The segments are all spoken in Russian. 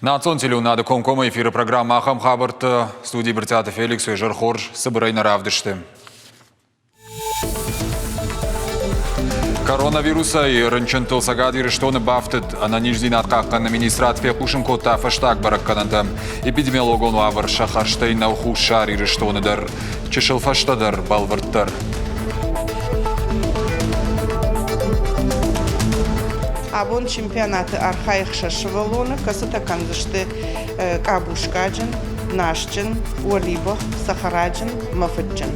Национ телеунады комкома эфиры программа Ахам Хабарт студии Бертята Феликс и Жархорж собирайна равдышты. Коронавируса и рынчентыл сагадиры штоны бафтыт, а на ниждин откаккан администратфе кушын кота фаштак бараккананда. Эпидемиологон вавар шахарштейн науху шариры штоныдар, чешыл фаштадар балварттар. Абон чемпионаты архаих шашвалона, касата канзашты кабушкаджин, нашчин, уалибах, сахараджин, мафаджин.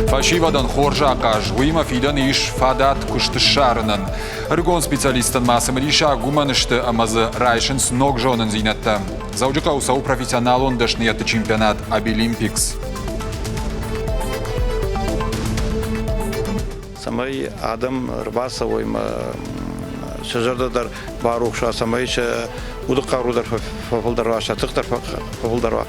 Фашивадан хоржака жуима фидан иш фадат куштышарнан. Ргон специалистан массам риша гуманышты амазы райшинс ног жонын зинатта. Зауджика усау профессионал он дашнияты чемпионат Абилимпикс. Самай адам рбасовой шажардадар барухша самайша удықарудар фафылдарва шатықтар фафылдарва.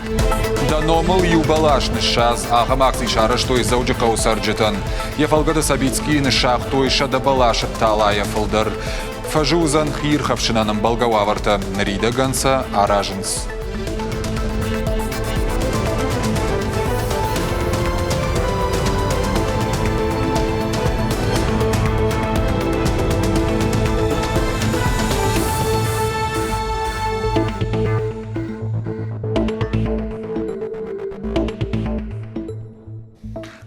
Да номал юбалашны шаз ахамакси шара что из зауджика усарджитан. Ефалгада Сабицкий нышах той шадабалашат талая фылдар. Фажузан хирхавшинаным балгававарта рида ганса аражинс.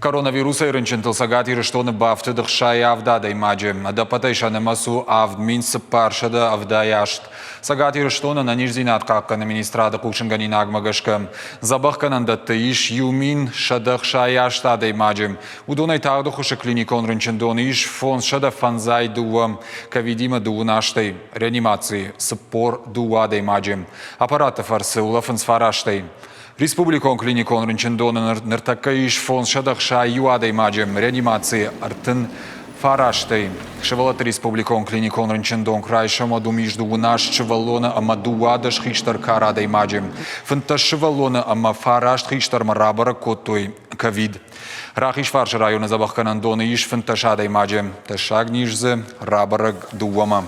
Коронавируса и рынчентыл сагатиры штоны бафтыдық шай авда даймаджи. Адапатай шанымасу авд минс паршада авда яшт. Сагатиры штоны на ниждин откаккан администрады кушынганин агмагашка. Забахканан датты иш юмин шадық шай яшта даймаджи. Удонай тағды хушы клиникон рынчендоны иш фон шада фанзай дуа ковидима дуунаштай. Реанимации сыппор дуа даймаджи. Аппараты фарсы улафын сфараштай. Республикон клиникон рынчендоны ныртаккаиш фон шадахша юадой маджем реанимации артын фараштай. Шевалат республикон клиникон рынчендон крайшама думижду унаш шевалона ама дуадаш хиштар карадой маджем. Фынташ шевалона ама фарашт хиштар марабара коттой ковид. Рахиш фарш района забахканандоны иш фынташадой маджем. Ташаг нижзе рабараг дуама.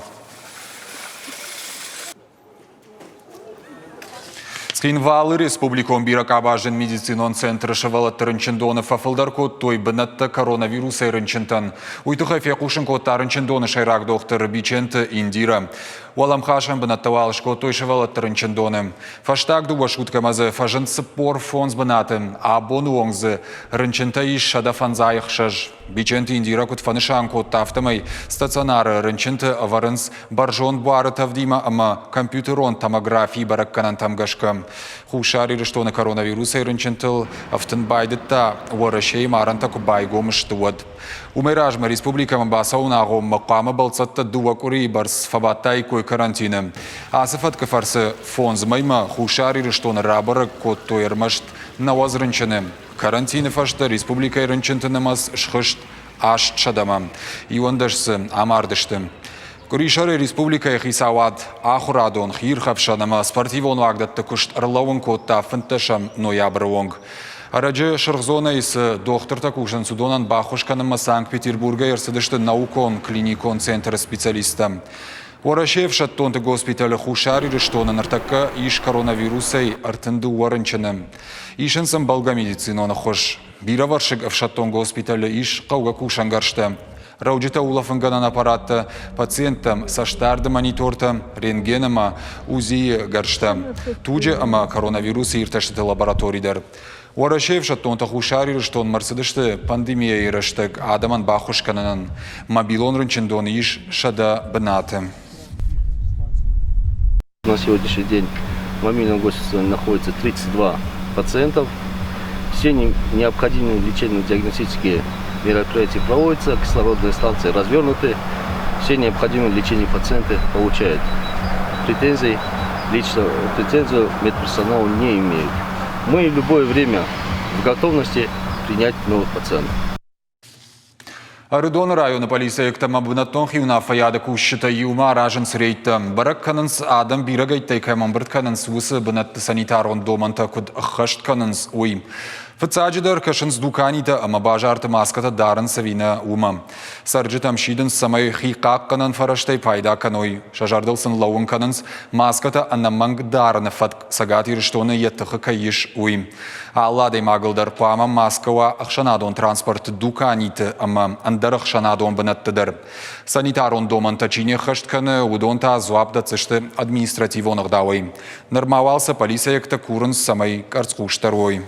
Скинвалы республикон биракабажен медицинон центр шевалат рынчендоны фафылдарко той бынатта коронавируса рынчентан. Уйтыха фекушын котта рынчендоны шайрак доктор Биченте Индира. Уаламхашан бынаттавалышко той шевалат рынчендоны. Фаштак дуба шуткамазы фажын сыппор фонз бынатын, а бону оңзы рынчента иш шада фанзайық шаж. Биченте Индира кутфанышан котта автомай стационары рынченты аварынс баржон буары тавдима ама компьютерон томографии баракканан тамгашка. Хушари что на коронавируса и рынчентыл автонбайдыта уарашей маранта кубайгомыш туад. Умеражма республика Мбасаунагом макама балцатта дуакури барс фабатай кой карантина. Асафат кафарсы фонз майма хушари что на рабара кот тойермашт на возрынчены. Карантины фашта республика и рынчентынамас шхышт аш чадама. И он дашсы амардышты. Куришары республика Хисавад Ахурадон Хирхавшанама спортивон вагдатты кушт ырлауын котта фынтышам ноябрывонг. Араджы шырғзона есі доктор такушын судонан бахушканыма Санкт-Петербурга ерсыдышты наукон клиникон центр специалиста. Орашев шаттонты госпиталі хушари рыштонын артакка иш коронавирусай артынды уарынчыны. Ишінсім балга медициноны хош. Бираваршыг в шаттон госпиталі иш қауға кушангаршты. Раудита улафынганан аппаратты пациентам саштарды мониторты рентгенама УЗИ гаршты. Туджи ама коронавирус ирташты лабораторийдар. Уарашев шаттонта хушари рыштон марсыдышты пандемия ирыштык адаман бахушкананан мобилон рынчендон иш шада бынаты. На сегодняшний день в мобильном госпитале находится 32 пациентов. Все необходимые лечебно-диагностические мероприятия проводятся, кислородные станции развернуты. Все необходимые лечение пациенты получают. Претензию медперсоналу не имеют. Мы в любое время в готовности принять новых пациентов. Арыдон районы полиция ектама бынаттон хиуна фаяды кушшыта юма ражын сүрейті. Барак адам бирагайттай кайман біртканынс усы бынатты санитарон доманта күд ұққашт канынс ойым. Фцаджидар кашинс дуканита ама бажарты маската дарын савина ума. Сарджитам шидын самай хиқақ канан фараштай пайда каной. Шажардылсын лауын канынс маската аннаманг дарыны фат сагати риштоны еттіқы кайиш уим. Алладай магылдар пама маскава ақшанадон транспорт дуканиты ама андар ақшанадон бінаттыдар. Санитарон доман тачине хаштканы удонта зуабда цышты административон ағдауай. Нормавалса полиция екті курын самай карцқуштарой.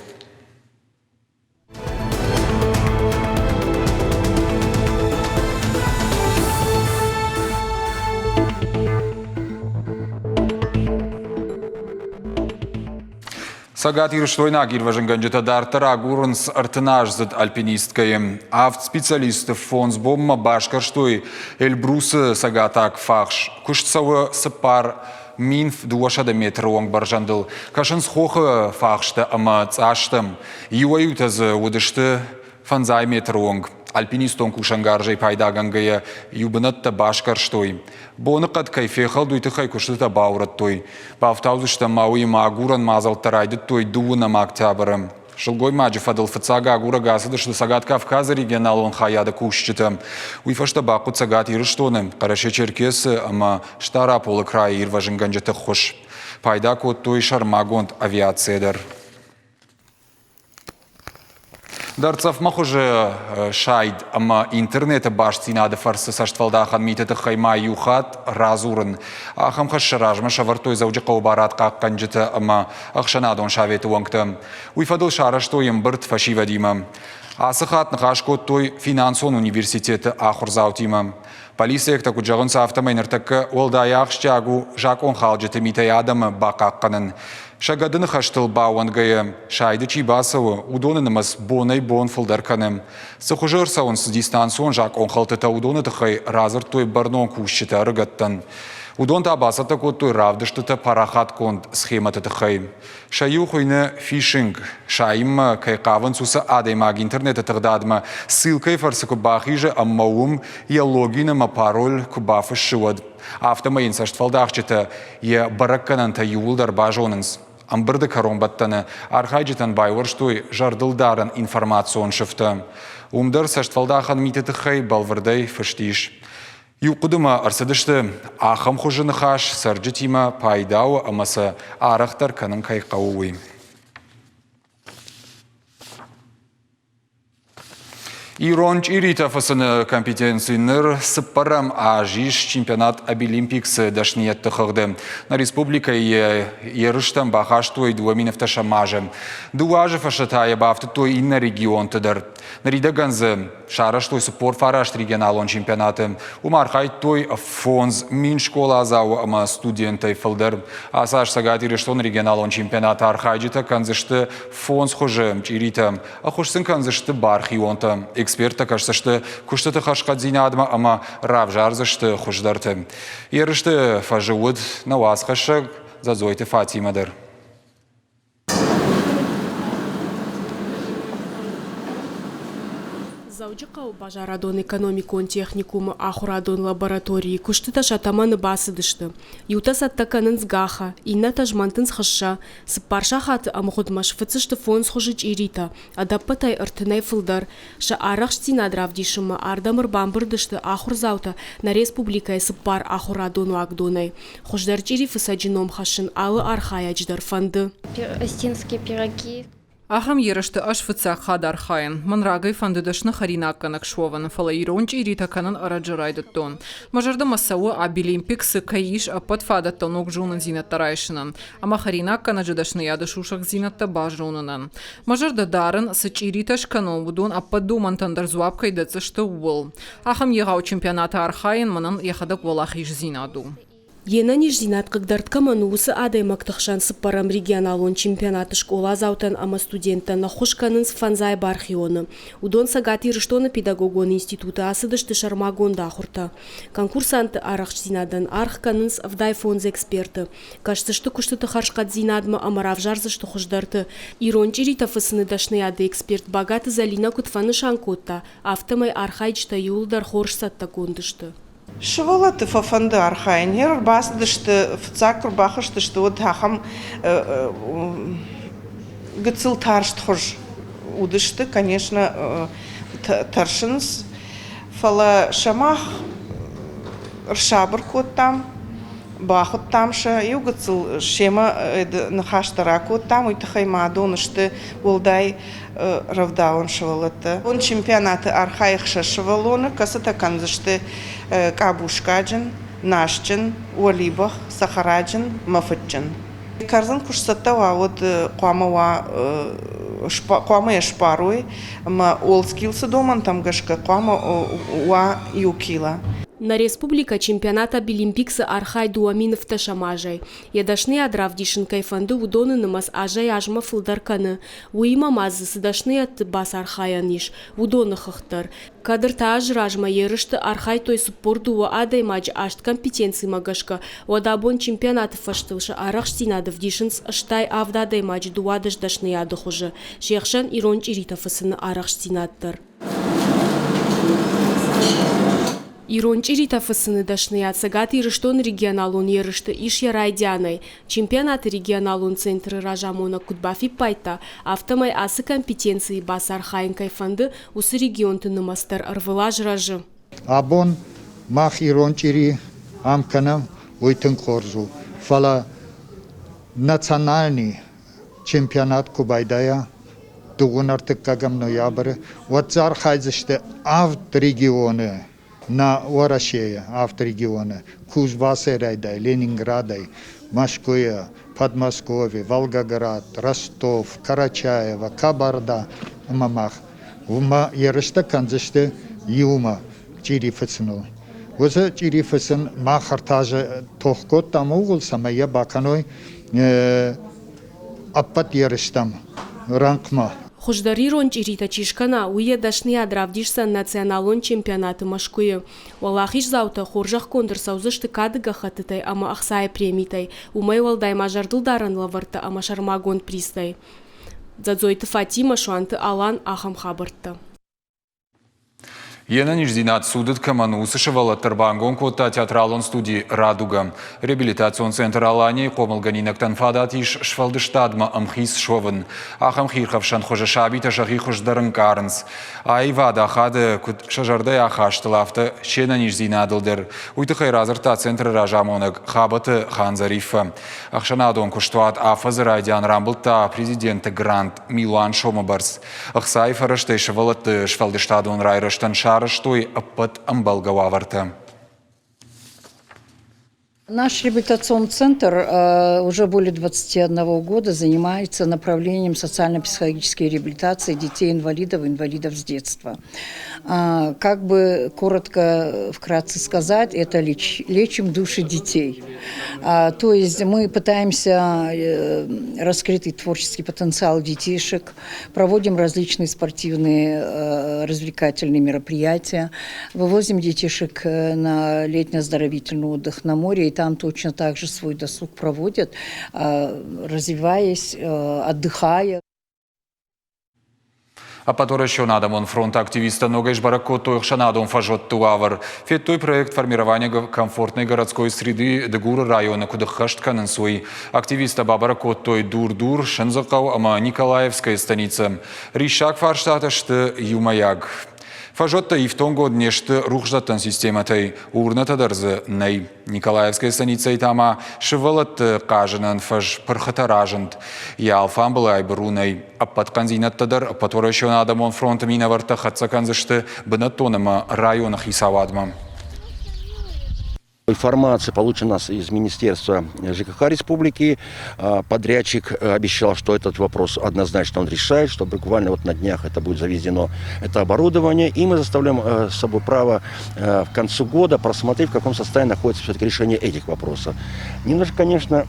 Сагат ирштойна гирважен ганджета дартара гурнс артынажзыд альпинисткаем. Специалисты фонс бомма башкарштой Эльбрусы сагатак фахш. Куштсавы сыпар минф 2 метр оң баржандыл. Кашынс хохы фахшты ама цаштым. Юаютазы удышты фанзай метр оң. Альпинистон кушангаржай пайда гангая юбынатта башкарштой. Боны қад кайфехал дуйтықай күштіта бауырыттой. Бафтаузышта мауи маагуран мазалтарайды той дуына мактябырым. Шылгой маджи фадыл фыцага агура гасыдышты Сагат Кавказа регионалон хаяда кушчытым. Уйфашта бақу цагат ирыштоны. Қараше черкесі ама штара полы край ирважын ганджеты хуш. Пайда код той шармагонт авиациядыр. Дарцав махуже шайд, ама интернета башти надо фарсы саштвалдахан митеты хайма юхат разурын. Ахам хашшаражма шавартой зауджиқау барат қаққанжыты, ама ақшанадон шаветі уаңты. Уйфадыл шараштойым бірт фашивадима. Асықат нұқашкот той финансон университеті ахурзаутима. Полиция ектаку жағынса автомайныртықы олдаяқ штягу жақон қалжыты митай адамы бақаққанын. Шагадыны хаштыл бауангая, шайды чибасовы, удонынымыз бонай бон фылдарканым. Сықужыр сауынсыз дистанцион жак онхалтыта удоны тұқай разыр той барнон кушчыта рыгаттан. Удон табасата кот той равдыштыта парахат конт схематы тұқай. Шаю хуйны фишинг, шайым кайқавын сусы адаймаг интернета тұғдадымы, ссылкай фарсы күбахижы аммауым я логиныма пароль күбафы шывад. Автомайын саштфалдақчыта я бараккананта юылдар бажонынс. Амбырды коромбаттаны архайджитан байварштой жардылдарын информацион шыфты. Умдар саштфалдахан митетіхай балвардай фыштиш. Юқудыма арсадышты ахам хужыны хаш сарджитима пайдауы амасы арақтар канын кайқауы. Иронч ирита фасыны компетенцияныр сыппарам ажиш чемпионат Обилимпиксы дашниетті қығды. На республика еріштан бақаштой дуаминовта шамажы. Дуажы фашатая бафты той инна регион тыдыр. Нарида ганзы шараштой спор фарашт регионалон чемпионаты. Умархай той фонз мин школа азау ама студентай фылдыр. Асаш сагати рештон регионалон чемпионаты архайджита канзышты фонз хожы ирита. Ахушсын канзышты бархионта. Эксперта кажется, куштаты хашкадзина адма, ама равжарзышты хуждарты. Ерышты фажывуд на вас хашак зазойты Фатимадыр. Заудžiqau бажарадон экономикон техникумы ахурадон лаборатории куштыта шатаманы басыдышты. Юта саттаканын сгаха, инна тажмантын схыша, сыппарша хаты амхудмаш фыцышты фон схужыч ирита, адаппатай ыртынай фылдар, ша арах штинадравдишымы ардамыр бамбырдышты ахурзаута на республикай сыппар ахурадону агдонай. Хуждарчири фысаджином хашын алы архаядждар фанды. Остинские пироги. Ахам ерышты аш фыца хадар хайын. Манрагай фандыдышны харинакканак шован. Фала иронч иритаканын араджарайды тон. Мажарды масауы Обилимпиксы каиш апат фадаттан окжунын зинаттарайшынын. Ама харинаккана жадашны яды шушак зинатта бажрунынан. Мажарды дарын сыч ириташ канон будун апат думантандар зуапкай дацышты уыл. Ахам егау чемпионаты архайын манын яхадак валахиш зинаду. Ена нижзинат кагдартка манусы адай мактахшан сыппарам регионалон чемпионаты школа заутан ама студента на хушканын фанзай бархионы. Удон сагати рыштоны педагогон института асыдышты шармагонда ахурта. Конкурсанты арахшзинадан архканынс авдай фонз эксперты. Каштышты куштыты харшкадзинадмы амаравжарзышты хуждарты. Ирончирита фысыны дашны ады эксперт багаты залина кутфаны шанкотта. Автомай архайчта юлдар хоршсатта кондышты. Шывалаты фафанды архайнер басдышты фцакр бахыштышты вот хахам гыцыл таршт хуш удышты, конечно, таршинс. Фала шамах ршабр кот там, бахот тамша, югацл шема нахаштара кот там, уйтахай мадонышты волдай равдаун швалата. Он чемпионаты архаихша швалона, касата канзышты кабушкаджин, нашчин, уалибах, сахараджин, мафаджин. Карзан кушсатава вот қуама шпаруй, ма олскилса доман там гашка қуама уа юкила. На республика чемпионата Билимпикса Архай Дуаминов Ташамажай. Ядашны адрав дишин кайфанды удоны намаз ажай ажма фылдарканы. Уима мазы сыдашны от бас Архаяниш. Удоны хахтар. Кадр тааж ражма ерышты Архай той суппордуа адай мадж ашт компетенции магашка. Одабон чемпионаты фаштылша арах штинадов дишинс штай авдадай мадж дуадыш дашны ядых уже. Шехшан иронч иритафасыны арах штинаттар. Ирончири тафасыны дашны сагаты ирыштон регионалун ерышты иш ярайдяной. Чемпионаты регионалун центры ражамона кутбафи пайта. Автомай асы компетенции бас Архайын кайфанды усы регионты намастар арвылаж ражы. Абон мах ирончири амканам уйтын корзу. Фала национальный чемпионат Кубайдая дугун артык кагам ноябрь. Вот Архайзышты авт регионы. На Ворошее, авторегионы, Кузбасс-Райдай, Ленинградай, Москве, Подмосковье, Волгоград, Ростов, Карачаево, Кабарда, Мамах. Ума ярышта канзышты юма чирифыцыну. Өзі чирифыцын махартажы тоқкот там уғыл самая баканой аппат ярыштам ранкма. Хождари рончирита чишкана уе дашны адравдишсан националон чемпионаты Машкуе. Валахиш заута хоржах кондыр саузышты кадыга хатытай ама ахсай премитай. Умай валдай мажардылдарын лаварта ама шармагон пристай. Дзадзойты Фатима шуанты Алан ахам хабыртты. Ена ниждинат судыт каманусы шывала тарбангон кота театралон студии «Радуга». Реабилитацион центр Алани комылганинак танфадат иш швалдыштадма амхис шовын. Ахам хирхавшан хожа шабита шахи хождарын карнс. Айвада хады кут шажардай ахаштылафты шена ниждинадылдыр. Уйты хайразырта центр ражамонак хабаты ханзарифа. Ахшанадон куштуат афазы радиан рамбылта президенты Грант Милан Шомабарс. Ахсай фараштай швалаты швалдыштадон райраштан Штой опыт амбалгаварта. Наш реабилитационный центр уже более 21 года занимается направлением социально-психологической реабилитации детей-инвалидов и инвалидов с детства. Как бы коротко, вкратце сказать, это лечим души детей. То есть мы пытаемся раскрыть творческий потенциал детишек, проводим различные спортивные развлекательные мероприятия, вывозим детишек на летний-оздоровительный отдых на море, и там точно так же свой досуг проводят, развиваясь, отдыхая. А потом еще надо фронта активиста Ногайш Баракото Шанадон фажот туавар. Феттой проект формирования комфортной городской среды Дегура района Кудахаштканен свой. Активиста Баракото дур-дур Шензакау ама Николаевская станица. Ришак фарштата шты Юмаяг. Фажотта и в том году нечто рухжатан систематой урната дарзы ней. Николаевская станица и тама шивалат каженан фаж пархатаражент. Я алфам была и бруней. А под канзинат тадар, который еще надо мон фронтом и на вартах отцаканзышты бенатонама районах и савадма. Информация получена из Министерства ЖКХ Республики. Подрядчик обещал, что этот вопрос однозначно он решает, что буквально вот на днях это будет завезено, это оборудование. И мы заставляем с собой право в конце года просмотреть, в каком состоянии находится все-таки решение этих вопросов. Немножко, конечно,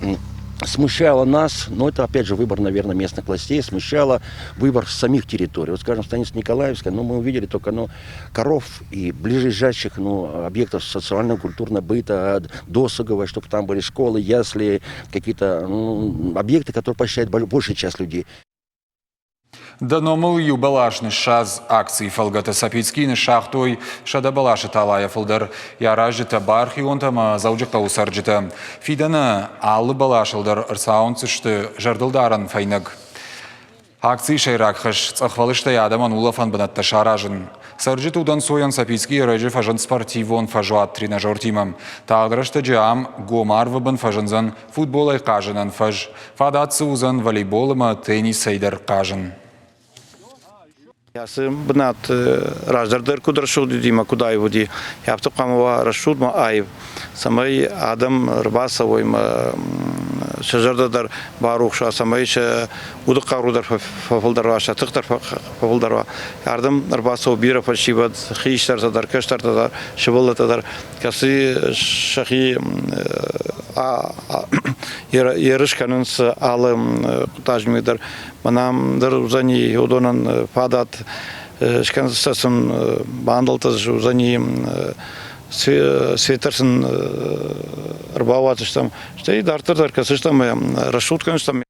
смущало нас, но это, опять же, выбор, наверное, местных властей, смущало выбор самих территорий. Вот, скажем, станица Николаевская, мы увидели только коров и ближайших объектов социального, культурного быта, досуговой, чтобы там были школы, ясли, какие-то объекты, которые посещает большая часть людей. Даномыл юбалашны шаз акции фалгата сапицкины шахтой шада балаши талая фалдар яражита бархионтама заужикта усарджита. Фидана аллы балашылдар ырсаунцышты жардылдаран файнаг. Акции шайрак хаш цахвалышта ядаман улафан бенатта шаражын. Сарджит удан соян сапицки режи фажан спортивон фажуат тренажер тимам. Тагдрашта джам гомарва бен фажанзан футболай кажанан фаж. Фадатсы узан волейболыма теннис сейдер кажан. Ясы бнат раздардыр кудрашуд дима кудай води. Яптып камова рашудма айв. Самай адам рбасовойм шажардадар барухша самайша удық қарудар фафылдарва шатықтар фафылдарва ярдым рбасов бира фальшиват хиштартадар каштартадар шыбылатадар касы шахи ярышканынс алым тажмидар манамдар узани удонан фадат шкансасын бандалтаз узани светерсын рыбаватыштам, что и дартырдар касыштам расшутканыштам.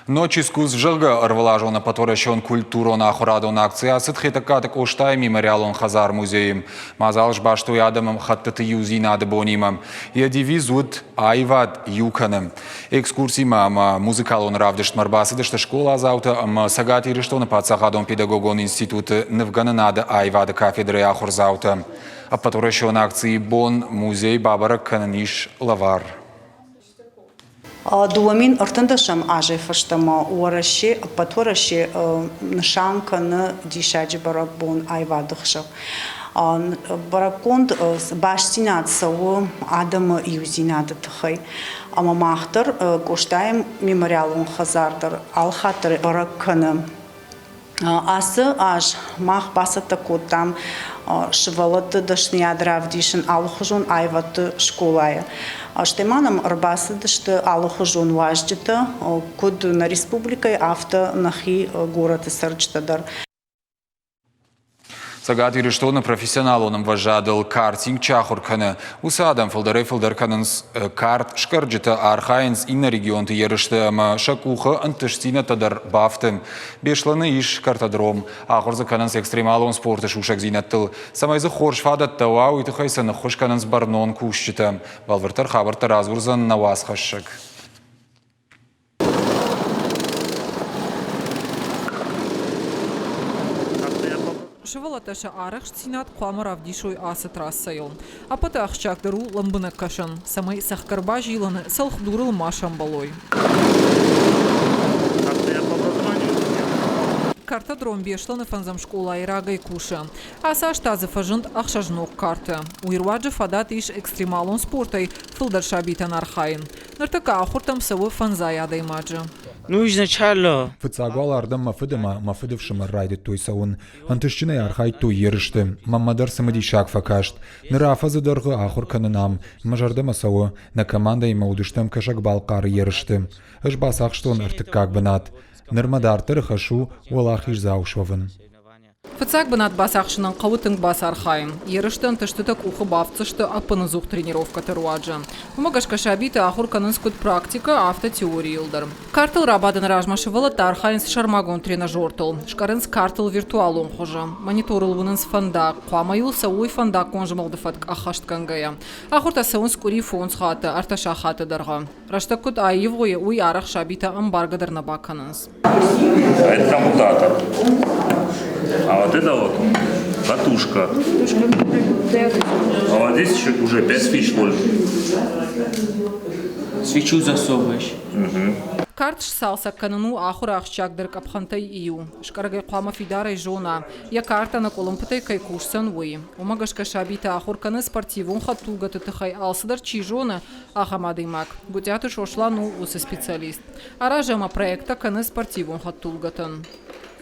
Ночи скуз жылга арвалажона паторашон культурона ахурадон акция сытхитакатык оштай мемориалон хазар музеем. Мазалш башту ядамам хаттаты юзинады бонимам. Я девизут айвад юканым. Экскурсии мама музыкалон равдышт марбасыдышты школа азаута сагати рештона пацахадон педагогон институты невгананады айвады кафедры ахурзаута. А паторашон акции бон музей бабара кананиш лавар. Дуамин артандашам аже фаштама уараши патвораши ншанка на дишаджи барабон айвадахшав. Бараконд баштинат сау адам юзинат тхай. Ама махтар коштаем мемориалон хазардар алхатар бараккана. Асы аж мах басата котам швалаты дашния дравдишен алхужун айваты школая. Штеманам рбасыдышты алхужун важдыты куд на республикой авто нахи город сарчтадар. Сагат Ириштона профессионалоном вожадыл картинг чахурканы. Усадам фылдарканынс карт шкарджита архайнс инна регионты ерышты шакуха антыштина тадар бафтым. Бешланы иш картадром. Ахурза канынс экстремалон спорты шушак зинаттыл. Самайзы хорш фадаттауа уйтыхайсаны хош канынс барнон кушчита. Балвыртар хабыртар азурзан навас хашшак. Шывалаташа арах штинат кламарав дишой асы трассайыл. Апаты ахчакдару ламбына кашан. Самай сахкарба жиланы салхдурыл машам балой. Картадром бешланы фанзам школа ирага и куша. Аса штазы фажынт ахшажнок карты. Уирваджи фадат иш экстремалон спортай фылдарша битан архайн. Нартака ахуртам савы фанзай адай маджи. Ну, изначально. Фыцагвал ардам мафыдывшим райдет той саун. Антышчиной архай той ерышты. Маммадар самадишак факашт. Нырафазы доргы ахурканы нам. Мажардама сау. На команда има удыштым кашак балкар ерышты. Ыш басах что он артыкак бынат. Нырмадартыр хашу уалахиш заушвавын. Фыцак бынат басахшынан қауытынг бас архайын. Ерыштын тыштытык ухы бафцышты апыны зух тренировка тыруаджы. Умагашка шабиты ахурканын скут практика автотеории илдыр. Картыл рабадын ражмашывылы тархайынс шармагон тренажортыл. Шкарынс картыл виртуалон хожы. Мониторыл вынынс фандак. Қуамайыл сауй фандак конжымалдыфатк ахашткангая. Ахурта сауын скури фонс хаты, арташа хаты дырға. Раштакут айывгой уй арах шабиты амбаргадыр набаканынс. Это коммутатор. А вот это вот катушка. А вот здесь еще уже 5 свеч вольт. Свечу засовываешь. Карт салса канану ахура ахчагдыр капхантай ию. Шкаргай қуама фидарай жона. Я карта на колумпытай кай кушсан уи. Умагашка шабита ахурканы спортивон хатуга тытыхай алсыдар чижона ахамадаймак. Гудяты шошлану усы специалист. Аражама проекта каны спортивон хатулгатын.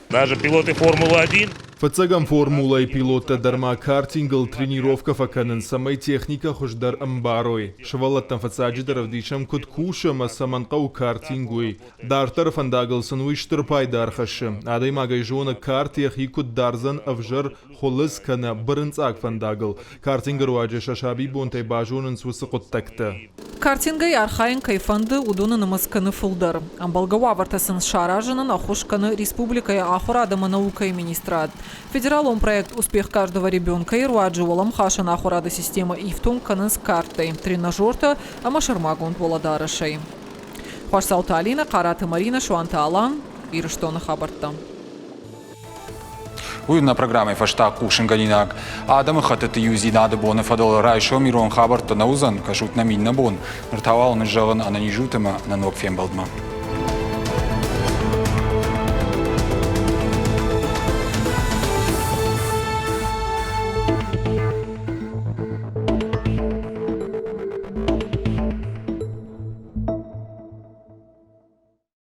Даже пилоты Формулы-1. Фацагам формула и пилота дарма картингл тренировка факанын самай техника хождар амбарой. Швалаттан фацаджидар авдишам кут кушам саманкау картингуй. Дартар фандагылсын уиштыр пайдар хашы. Адай магай жона картиях и кут дарзан авжар холыз кана бырынцак фандагыл. Картингер уаджи шашаби бонтай бажонын сусы коттакты. Картингай архайын кайфанды удуны намасканы фылдар. Амбалгава вартасын шаражынын ахушканы республикая ахурадама наука и министрат. Федералом проект «Успех каждого ребенка» и руадживалам хашана ахурада система ифтун канын с картой. Тренажерта, а машармагон воладарышей. Хуашсаута Алина, Карата Марина, Шуанта Алан, Ирыштоны хабарта. Уйна программы фашта кушинганинак. Адамы хатыты юзи нады боны фадал райшо мирон хабарта наузан кашут на минна бон. Ныртавал нажаван ананижутыма на ног фембалдма.